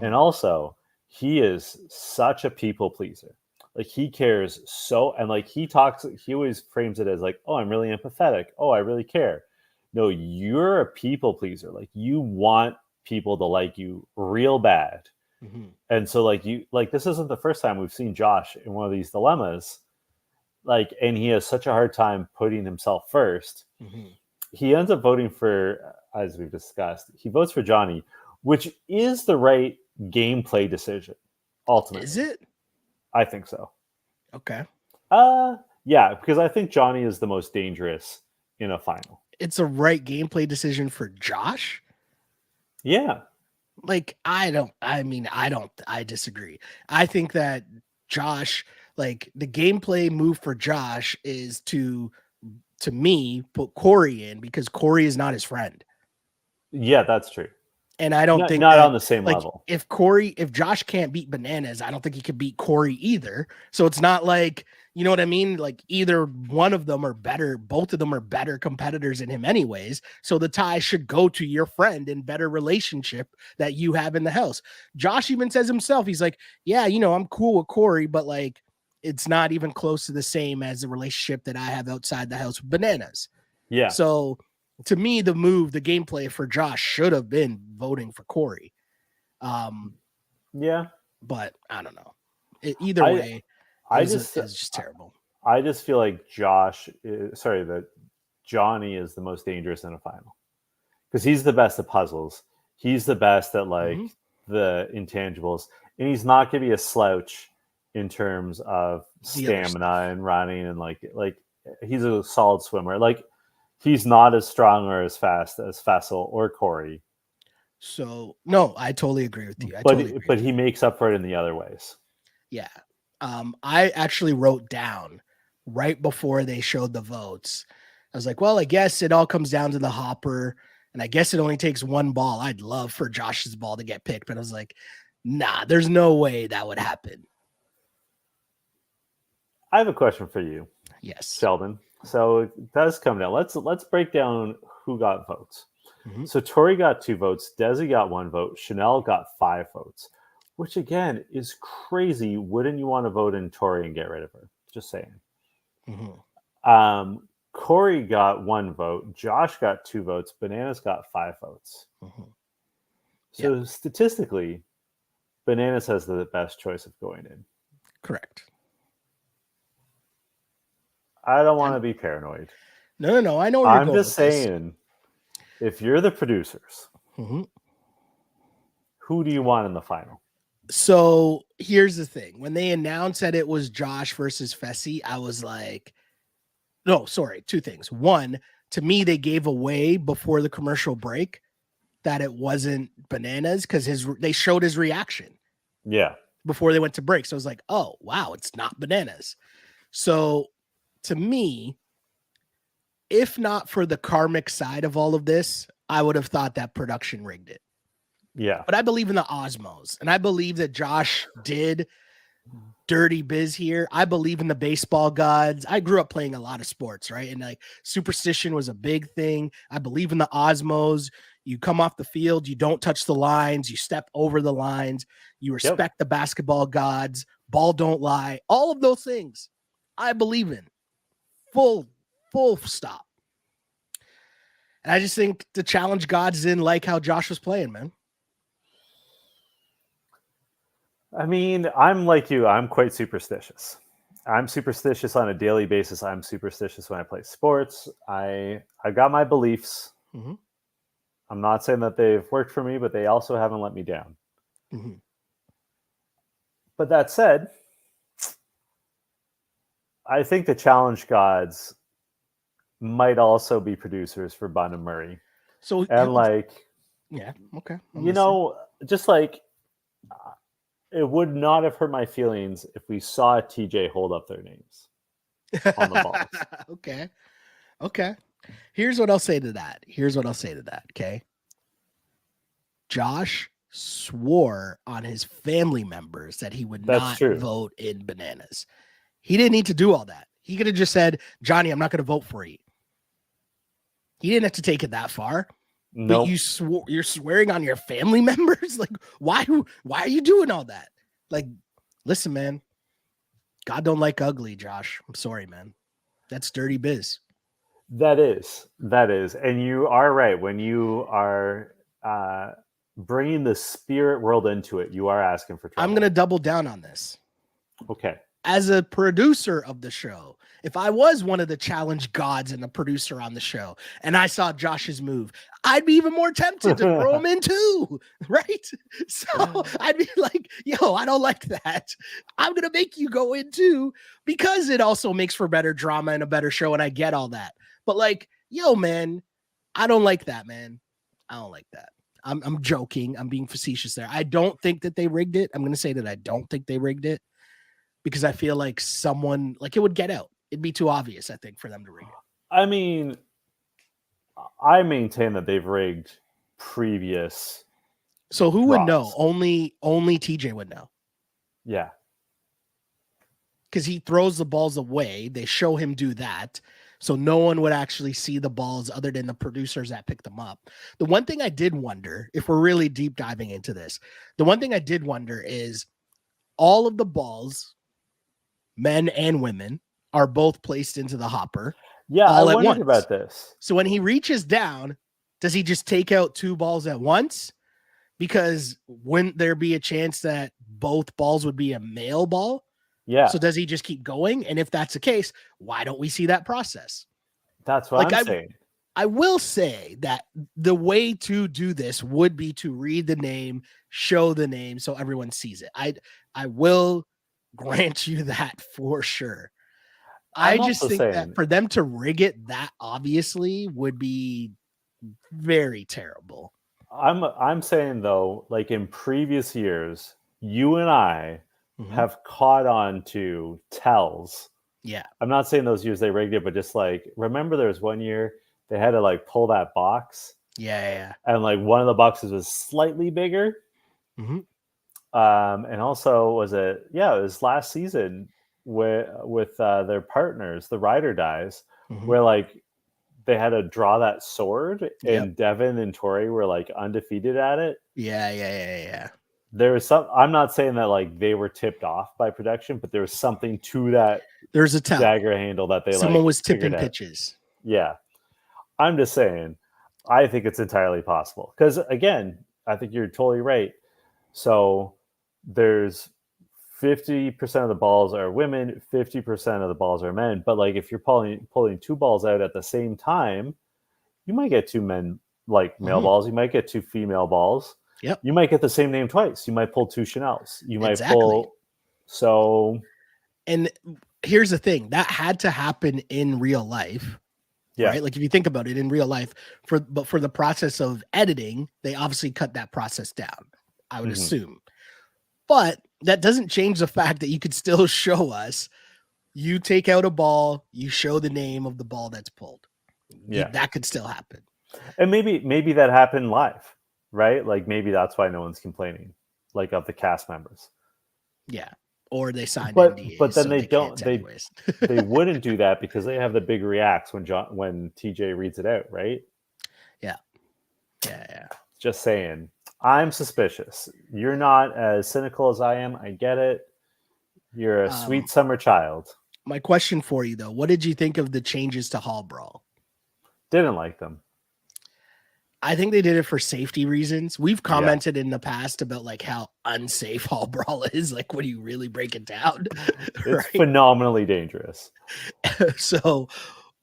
Speaker 1: And also, he is such a people pleaser. Like, he cares so, and like he always frames it as like, oh, I'm really empathetic. Oh, I really care. No, you're a people pleaser. Like, you want people to like you real bad. And so this isn't the first time we've seen Josh in one of these dilemmas. Like, and he has such a hard time putting himself first. He ends up voting for, as we've discussed, he votes for Johnny, which is the right gameplay decision. Ultimately.
Speaker 2: Is it?
Speaker 1: I think so.
Speaker 2: Okay.
Speaker 1: Yeah, because I think Johnny is the most dangerous in a final.
Speaker 2: It's a right gameplay decision for Josh?
Speaker 1: Yeah.
Speaker 2: Like, I disagree. I think that Josh, like, the gameplay move for Josh is to me, put Corey in, because Corey is not his friend.
Speaker 1: Yeah, that's true.
Speaker 2: And I don't think
Speaker 1: not on the same
Speaker 2: like,
Speaker 1: level.
Speaker 2: If Josh can't beat Bananas, I don't think he could beat Corey either. So it's not like, you know what I mean? Like, either one of them are better. Both of them are better competitors than him anyways. So the tie should go to your friend and better relationship that you have in the house. Josh even says himself, he's like, yeah, I'm cool with Corey, but like, it's not even close to the same as the relationship that I have outside the house with Bananas. Yeah. So to me, the gameplay for Josh should have been voting for Corey.
Speaker 1: Yeah.
Speaker 2: But I don't know. Either way, it's just terrible.
Speaker 1: I just feel like that Johnny is the most dangerous in a final. Because he's the best at puzzles. He's the best at like the intangibles. And he's not going to be a slouch in terms of stamina and running, and like he's a solid swimmer. Like, he's not as strong or as fast as Fessel or Corey.
Speaker 2: So no, I totally agree with you.
Speaker 1: But he makes up for it in the other ways.
Speaker 2: Yeah. I actually wrote down right before they showed the votes. I was like, well, I guess it all comes down to the hopper, and I guess it only takes one ball. I'd love for Josh's ball to get picked, but I was like, Nah, there's no way that would happen.
Speaker 1: I have a question for you,
Speaker 2: Yes.
Speaker 1: Sheldon. So it does come down. Let's break down who got votes.
Speaker 2: Mhm.
Speaker 1: So Tori got 2 votes, Desi got 1 vote, Chanel got 5 votes, which again is crazy. Wouldn't you want to vote in Tori and get rid of her? Just saying.
Speaker 2: Mhm.
Speaker 1: Corey got 1 vote, Josh got 2 votes, Bananas got 5 votes.
Speaker 2: Mhm.
Speaker 1: So statistically, Bananas has the best choice of going in.
Speaker 2: Correct.
Speaker 1: I don't want to be paranoid.
Speaker 2: No. I know where you're
Speaker 1: I'm
Speaker 2: going
Speaker 1: just
Speaker 2: with this.
Speaker 1: saying, if you're the producers,
Speaker 2: Mhm.
Speaker 1: who do you want in the final?
Speaker 2: So here's the thing. When they announced that it was Josh versus Fessy, I was like, no, sorry, 2 things. One, to me, they gave away before the commercial break that it wasn't Bananas because they showed his reaction
Speaker 1: Yeah.
Speaker 2: before they went to break. So I was like, oh, wow, it's not Bananas. So to me, if not for the karmic side of all of this, I would have thought that production rigged it.
Speaker 1: Yeah.
Speaker 2: But I believe in the Osmos, and I believe that Josh did dirty biz here. I believe in the baseball gods. I grew up playing a lot of sports, right? And like superstition was a big thing. I believe in the Osmos. You come off the field, you don't touch the lines, you step over the lines, you respect the basketball gods, ball don't lie. All of those things I believe in. Full stop. And I just think the challenge gods didn't like how Josh was playing, man.
Speaker 1: I mean, I'm like you. I'm quite superstitious. I'm superstitious on a daily basis. I'm superstitious when I play sports. I got my beliefs.
Speaker 2: Mm-hmm.
Speaker 1: I'm not saying that they've worked for me, but they also haven't let me down.
Speaker 2: Mm-hmm.
Speaker 1: But that said, I think the challenge gods might also be producers for Bun and Murray.
Speaker 2: So
Speaker 1: And like,
Speaker 2: yeah, okay.
Speaker 1: you know, just like it would not have hurt my feelings if we saw TJ hold up their names on the balls.
Speaker 2: Okay. Here's what I'll say to that. Okay. Josh swore on his family members that he would not vote in Bananas. He didn't need to do all that. He could have just said, Johnny, I'm not going to vote for you. He didn't have to take it that far.
Speaker 1: No,
Speaker 2: nope. But you're swearing on your family members? Like, why are you doing all that? Like, listen, man. God don't like ugly, Josh. I'm sorry, man. That's dirty biz.
Speaker 1: That is. And you are right. When you are bringing the spirit world into it, you are asking for trouble.
Speaker 2: I'm going to double down on this.
Speaker 1: Okay.
Speaker 2: As a producer of the show, if I was one of the challenge gods and a producer on the show and I saw Josh's move, I'd be even more tempted to throw him in too, right? So I'd be like, yo, I don't like that. I'm going to make you go in too because it also makes for better drama and a better show. And I get all that. But like, yo, man, I don't like that, man. I don't like that. I'm joking. I'm being facetious there. I don't think that they rigged it. I'm going to say that I don't think they rigged it. Because I feel like someone, like it would get out. It'd be too obvious, I think, for them to rig it.
Speaker 1: I mean, I maintain that they've rigged previous.
Speaker 2: So who would know? Only TJ would know.
Speaker 1: Yeah.
Speaker 2: Because he throws the balls away. They show him do that. So no one would actually see the balls other than the producers that picked them up. The one thing I did wonder, if we're really deep diving into this, the one thing I did wonder is all of the balls, men and women, are both placed into the hopper.
Speaker 1: Yeah, I wondered about this.
Speaker 2: So when he reaches down, does he just take out 2 balls at once? Because wouldn't there be a chance that both balls would be a male ball?
Speaker 1: Yeah.
Speaker 2: So does he just keep going? And if that's the case, why don't we see that process?
Speaker 1: That's what I'm saying.
Speaker 2: I will say that the way to do this would be to read the name, show the name so everyone sees it. I will grant you that for sure. I just think that for them to rig it that obviously would be very terrible.
Speaker 1: I'm saying though, like in previous years, you and I have caught on to tells.
Speaker 2: Yeah.
Speaker 1: I'm not saying those years they rigged it, but just like remember there was one year they had to like pull that box.
Speaker 2: Yeah.
Speaker 1: And like one of the boxes was slightly bigger. And also, it was last season with their partners, the Ride or Dies,
Speaker 2: Mhm.
Speaker 1: where like they had to draw that sword,
Speaker 2: Yep.
Speaker 1: and Devin and Tori were like undefeated at it.
Speaker 2: Yeah.
Speaker 1: There was some. I'm not saying that like they were tipped off by production, but there was something to that
Speaker 2: There's a tell.
Speaker 1: dagger handle that they
Speaker 2: Someone
Speaker 1: like
Speaker 2: was
Speaker 1: figured
Speaker 2: tipping
Speaker 1: out.
Speaker 2: pitches.
Speaker 1: Yeah, I'm just saying. I think it's entirely possible because again, I think you're totally right. So there's 50% of the balls are women, 50% of the balls are men. But like if you're pulling two balls out at the same time, you might get two men like male
Speaker 2: Mhm.
Speaker 1: balls. You might get two female balls.
Speaker 2: Yep.
Speaker 1: You might get the same name twice. You might pull two Chanels. You might
Speaker 2: Exactly.
Speaker 1: pull so
Speaker 2: And here's the thing, that had to happen in real life,
Speaker 1: yeah.
Speaker 2: right? Like if you think about it in real life, but for the process of editing, they obviously cut that process down, I would
Speaker 1: Mhm.
Speaker 2: assume. But that doesn't change the fact that you could still show us, you take out a ball, you show the name of the ball that's pulled.
Speaker 1: Yeah.
Speaker 2: That could still happen.
Speaker 1: And maybe that happened live, right? Like maybe that's why no one's complaining, like of the cast members.
Speaker 2: Yeah. Or they signed
Speaker 1: But
Speaker 2: NDAs,
Speaker 1: then
Speaker 2: so
Speaker 1: they
Speaker 2: they can't
Speaker 1: don't
Speaker 2: anyways.
Speaker 1: they wouldn't do that because they have the big reacts when TJ reads it out, right?
Speaker 2: Yeah. Yeah.
Speaker 1: Just saying. I'm suspicious. You're not as cynical as I am. I get it. You're a sweet summer child.
Speaker 2: My question for you though, what did you think of the changes to Hall Brawl?
Speaker 1: Didn't like them.
Speaker 2: I think they did it for safety reasons. We've
Speaker 1: Yeah.
Speaker 2: commented in the past about like how unsafe Hall Brawl is, like when you really break it down.
Speaker 1: It's phenomenally dangerous.
Speaker 2: So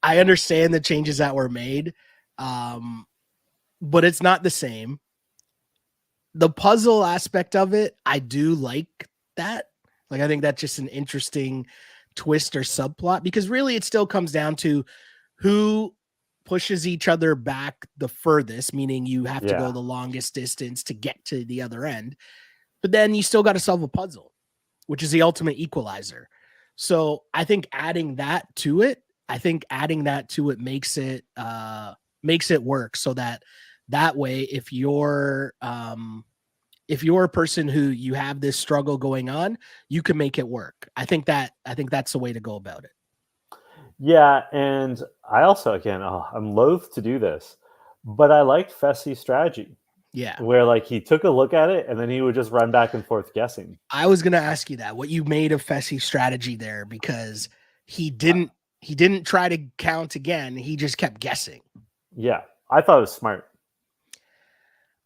Speaker 2: I understand the changes that were made, but it's not the same. The puzzle aspect of it, I do like that. Like I think that's just an interesting twist or subplot because really it still comes down to who pushes each other back the furthest, meaning you have to go the longest distance to get to the other end. But then you still got to solve a puzzle, which is the ultimate equalizer. So I think adding that to it, makes it work so that way if you're a person who you have this struggle going on, you can make it work. I think that's the way to go about it.
Speaker 1: Yeah, and I also again, I'm loath to do this, but I liked Fessy's strategy
Speaker 2: Yeah.
Speaker 1: where like he took a look at it and then he would just run back and forth guessing.
Speaker 2: I was going to ask you that, what you made of Fessy's strategy there, because he didn't try to count again. He just kept guessing.
Speaker 1: Yeah, I thought it was smart.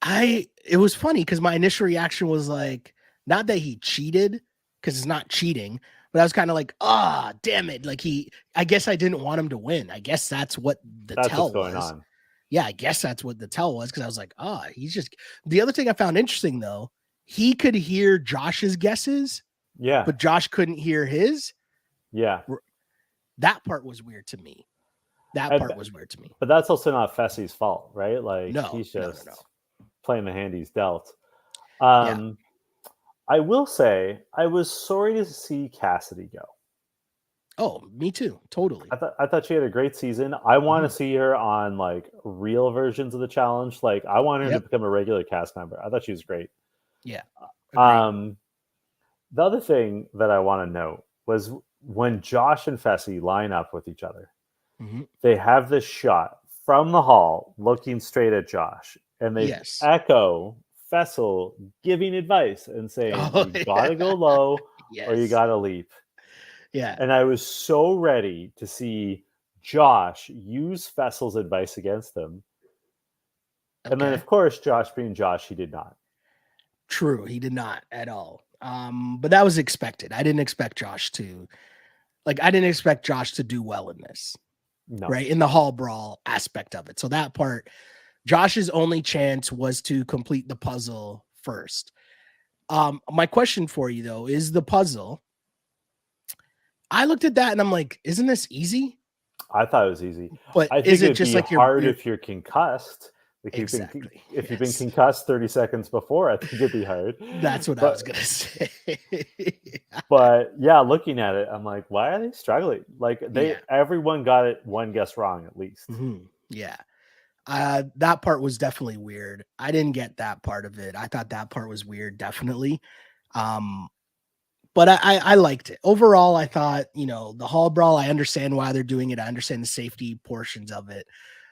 Speaker 2: It was funny because my initial reaction was like, not that he cheated, because it's not cheating, but I was kind of like, damn it. Like I guess I didn't want him to win. I guess that's what
Speaker 1: That's
Speaker 2: tell
Speaker 1: what's going
Speaker 2: was.
Speaker 1: on.
Speaker 2: Yeah, I guess that's what the tell was, because I was like, he's just. The other thing I found interesting though, he could hear Josh's guesses,
Speaker 1: Yeah,
Speaker 2: but Josh couldn't hear his.
Speaker 1: yeah.
Speaker 2: That part was weird to me.
Speaker 1: But that's also not Fessy's fault, right? Like
Speaker 2: No,
Speaker 1: he's just
Speaker 2: no.
Speaker 1: playing the hand he's dealt.
Speaker 2: Yeah.
Speaker 1: I will say I was sorry to see Cassidy go.
Speaker 2: Oh, me too. Totally.
Speaker 1: I thought she had a great season. I want to
Speaker 2: Mhm.
Speaker 1: see her on like real versions of the challenge. Like I want her to
Speaker 2: Yep.
Speaker 1: become a regular cast member. I thought she was great.
Speaker 2: Yeah. Agreed.
Speaker 1: The other thing that I want to note was when Josh and Fessy line up with each other,
Speaker 2: Mhm.
Speaker 1: they have this shot from the hall looking straight at Josh, and they
Speaker 2: Yes.
Speaker 1: echo Fessel giving advice and saying,
Speaker 2: Oh,
Speaker 1: "You gotta go low, or you
Speaker 2: yes.
Speaker 1: gotta leap."
Speaker 2: Yeah.
Speaker 1: And I was so ready to see Josh use Fessel's advice against them. And then,
Speaker 2: Okay.
Speaker 1: of course, Josh being Josh, he did not.
Speaker 2: True. He did not at all. But that was expected. I didn't expect Josh to do well in this.
Speaker 1: No.
Speaker 2: Right. In the Hall Brawl aspect of it. So that part, Josh's only chance was to complete the puzzle first. My question for you though is the puzzle. I looked at that and I'm like, isn't this easy?
Speaker 1: I thought it was easy.
Speaker 2: But
Speaker 1: I
Speaker 2: is
Speaker 1: think
Speaker 2: it
Speaker 1: it'd
Speaker 2: just
Speaker 1: be
Speaker 2: like
Speaker 1: hard
Speaker 2: you're
Speaker 1: if you're concussed. Like
Speaker 2: exactly.
Speaker 1: if you've been concussed 30 seconds before, I think it'd be hard.
Speaker 2: That's what I was gonna say.
Speaker 1: But yeah, looking at it, I'm like, why are they struggling? Like everyone got it one guess wrong at least.
Speaker 2: Mm-hmm. Yeah. That part was definitely weird. I didn't get that part of it. I thought that part was weird, definitely. But I liked it. Overall, I thought, the Hall Brawl, I understand why they're doing it. I understand the safety portions of it.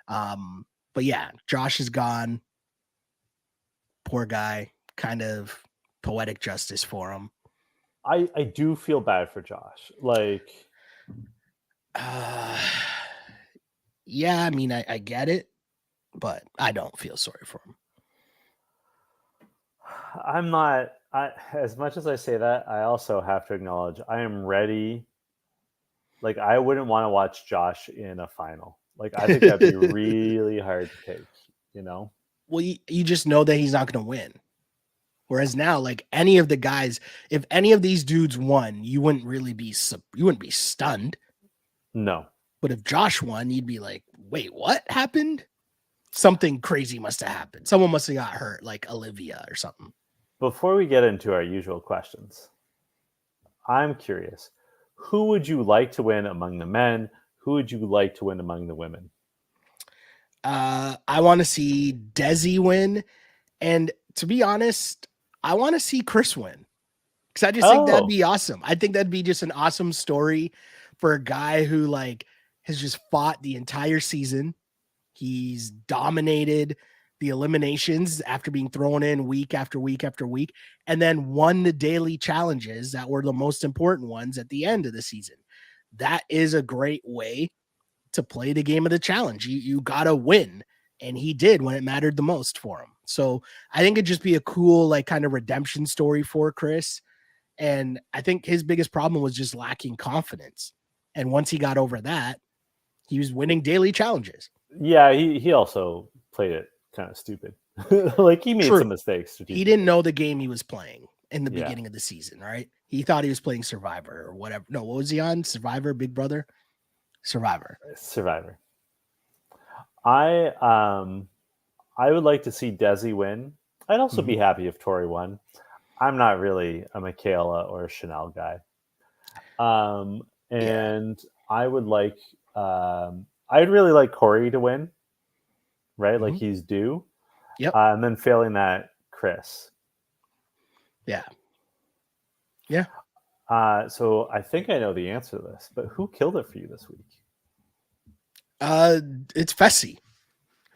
Speaker 2: But yeah, Josh is gone. Poor guy. Kind of poetic justice for him.
Speaker 1: I do feel bad for Josh. Like,
Speaker 2: yeah, I mean, I get it, but I don't feel sorry for him.
Speaker 1: I'm not. As much as I say that, I also have to acknowledge I am ready. Like, I wouldn't want to watch Josh in a final. Like, I think that'd be really hard to take. You know.
Speaker 2: Well, you just know that he's not going to win. Whereas now, like any of the guys, if any of these dudes won, you wouldn't be stunned.
Speaker 1: No.
Speaker 2: But if Josh won, you'd be like, wait, what happened? Something crazy must have happened. Someone must have got hurt, like Olivia or something.
Speaker 1: Before we get into our usual questions, I'm curious. Who would you like to win among the men? Who would you like to win among the women?
Speaker 2: I want to see Desi win. And to be honest, I want to see Chris win. Because I just think that'd be awesome. I think that'd be just an awesome story for a guy who like has just fought the entire season. He's dominated the eliminations after being thrown in week after week after week, and then won the daily challenges that were the most important ones at the end of the season. That is a great way to play the game of the challenge. You got to win. And he did when it mattered the most for him. So I think it'd just be a cool, like, kind of redemption story for Chris. And I think his biggest problem was just lacking confidence. And once he got over that, he was winning daily challenges.
Speaker 1: Yeah, he also played it kind of stupid. Like, he made some mistakes.
Speaker 2: He didn't know the game he was playing in the beginning of the season, right? He thought he was playing Survivor or whatever. No, what was he on? Survivor, Big Brother? Survivor.
Speaker 1: I would like to see Desi win. I'd also be happy if Tori won. I'm not really a Michaela or a Chanel guy. I would like I'd really like Corey to win. Right? Like, he's due.
Speaker 2: Yep.
Speaker 1: And then failing that, Chris.
Speaker 2: Yeah.
Speaker 1: So I think I know the answer to this, but who killed it for you this week?
Speaker 2: It's Fessy.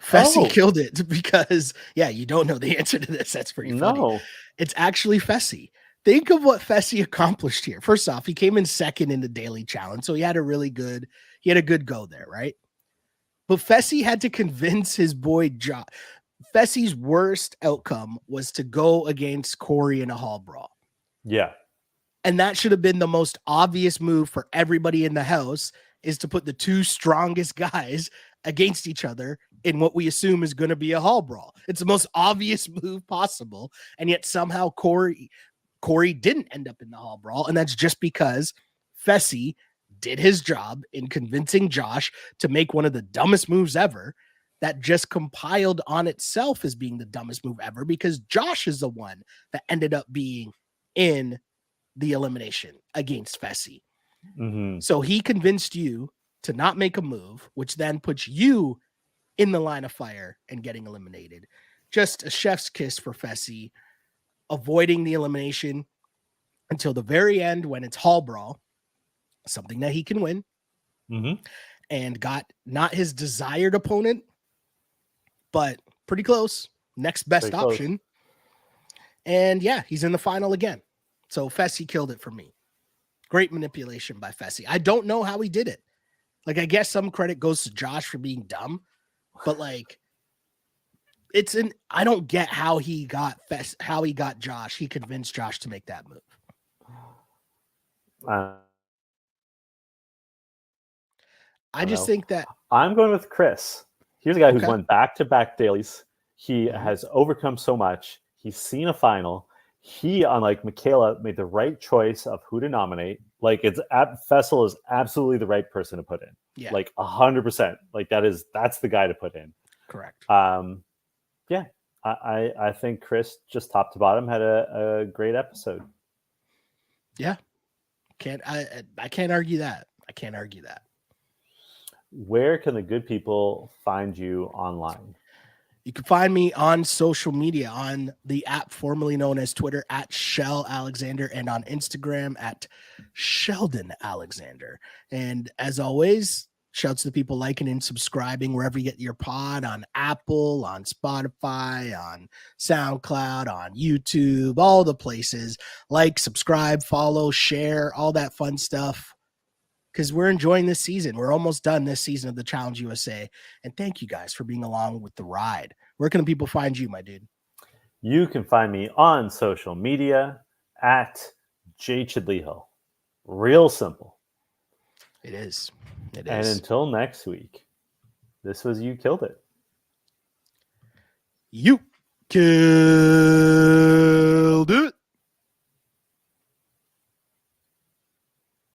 Speaker 2: Fessy killed it because, you don't know the answer to this. That's pretty funny.
Speaker 1: No.
Speaker 2: It's actually Fessy. Think of what Fessy accomplished here. First off, he came in second in the daily challenge, so he had a good go there, right? But Fessy had to convince his boy Josh. Fessy's worst outcome was to go against Corey in a Hall Brawl.
Speaker 1: Yeah.
Speaker 2: And that should have been the most obvious move for everybody in the house, is to put the two strongest guys against each other in what we assume is going to be a Hall Brawl. It's the most obvious move possible. And yet somehow Corey didn't end up in the Hall Brawl. And that's just because Fessy did his job in convincing Josh to make one of the dumbest moves ever, that just compiled on itself as being the dumbest move ever, because Josh is the one that ended up being in the elimination against Fessy. So he convinced you to not make a move, which then puts you in the line of fire and getting eliminated. Just a chef's kiss for Fessy, avoiding the elimination until the very end when it's Hall Brawl, something that he can win, and got not his desired opponent, but pretty close. Next best option. And he's in the final again. So Fessy killed it for me. Great manipulation by Fessy. I don't know how he did it. Like, I guess some credit goes to Josh for being dumb, but like, I don't get how he got Josh. He convinced Josh to make that move. I just think that
Speaker 1: I'm going with Chris. Here's a guy who's won back-to-back dailies. He has overcome so much. He's seen a final. He, unlike Michaela, made the right choice of who to nominate. Like, Fessel is absolutely the right person to put in.
Speaker 2: Yeah.
Speaker 1: Like 100%. Like, that's the guy to put in.
Speaker 2: Correct.
Speaker 1: I think Chris, just top to bottom, had a great episode.
Speaker 2: Yeah. I can't argue that. Where
Speaker 1: can the good people find you online?
Speaker 2: You can find me on social media on the app formerly known as Twitter at Shell Alexander and on Instagram at Sheldon Alexander. And as always, shouts to the people liking and subscribing wherever you get your pod, on Apple, on Spotify, on SoundCloud, on YouTube, all the places. Like, subscribe, follow, share, all that fun stuff. Because we're enjoying this season. We're almost done this season of the Challenge USA. And thank you guys for being along with the ride. Where can the people find you, my dude?
Speaker 1: You can find me on social media at J Chidleyhill. Real simple.
Speaker 2: It is.
Speaker 1: And until next week, this was You Killed It.
Speaker 2: You killed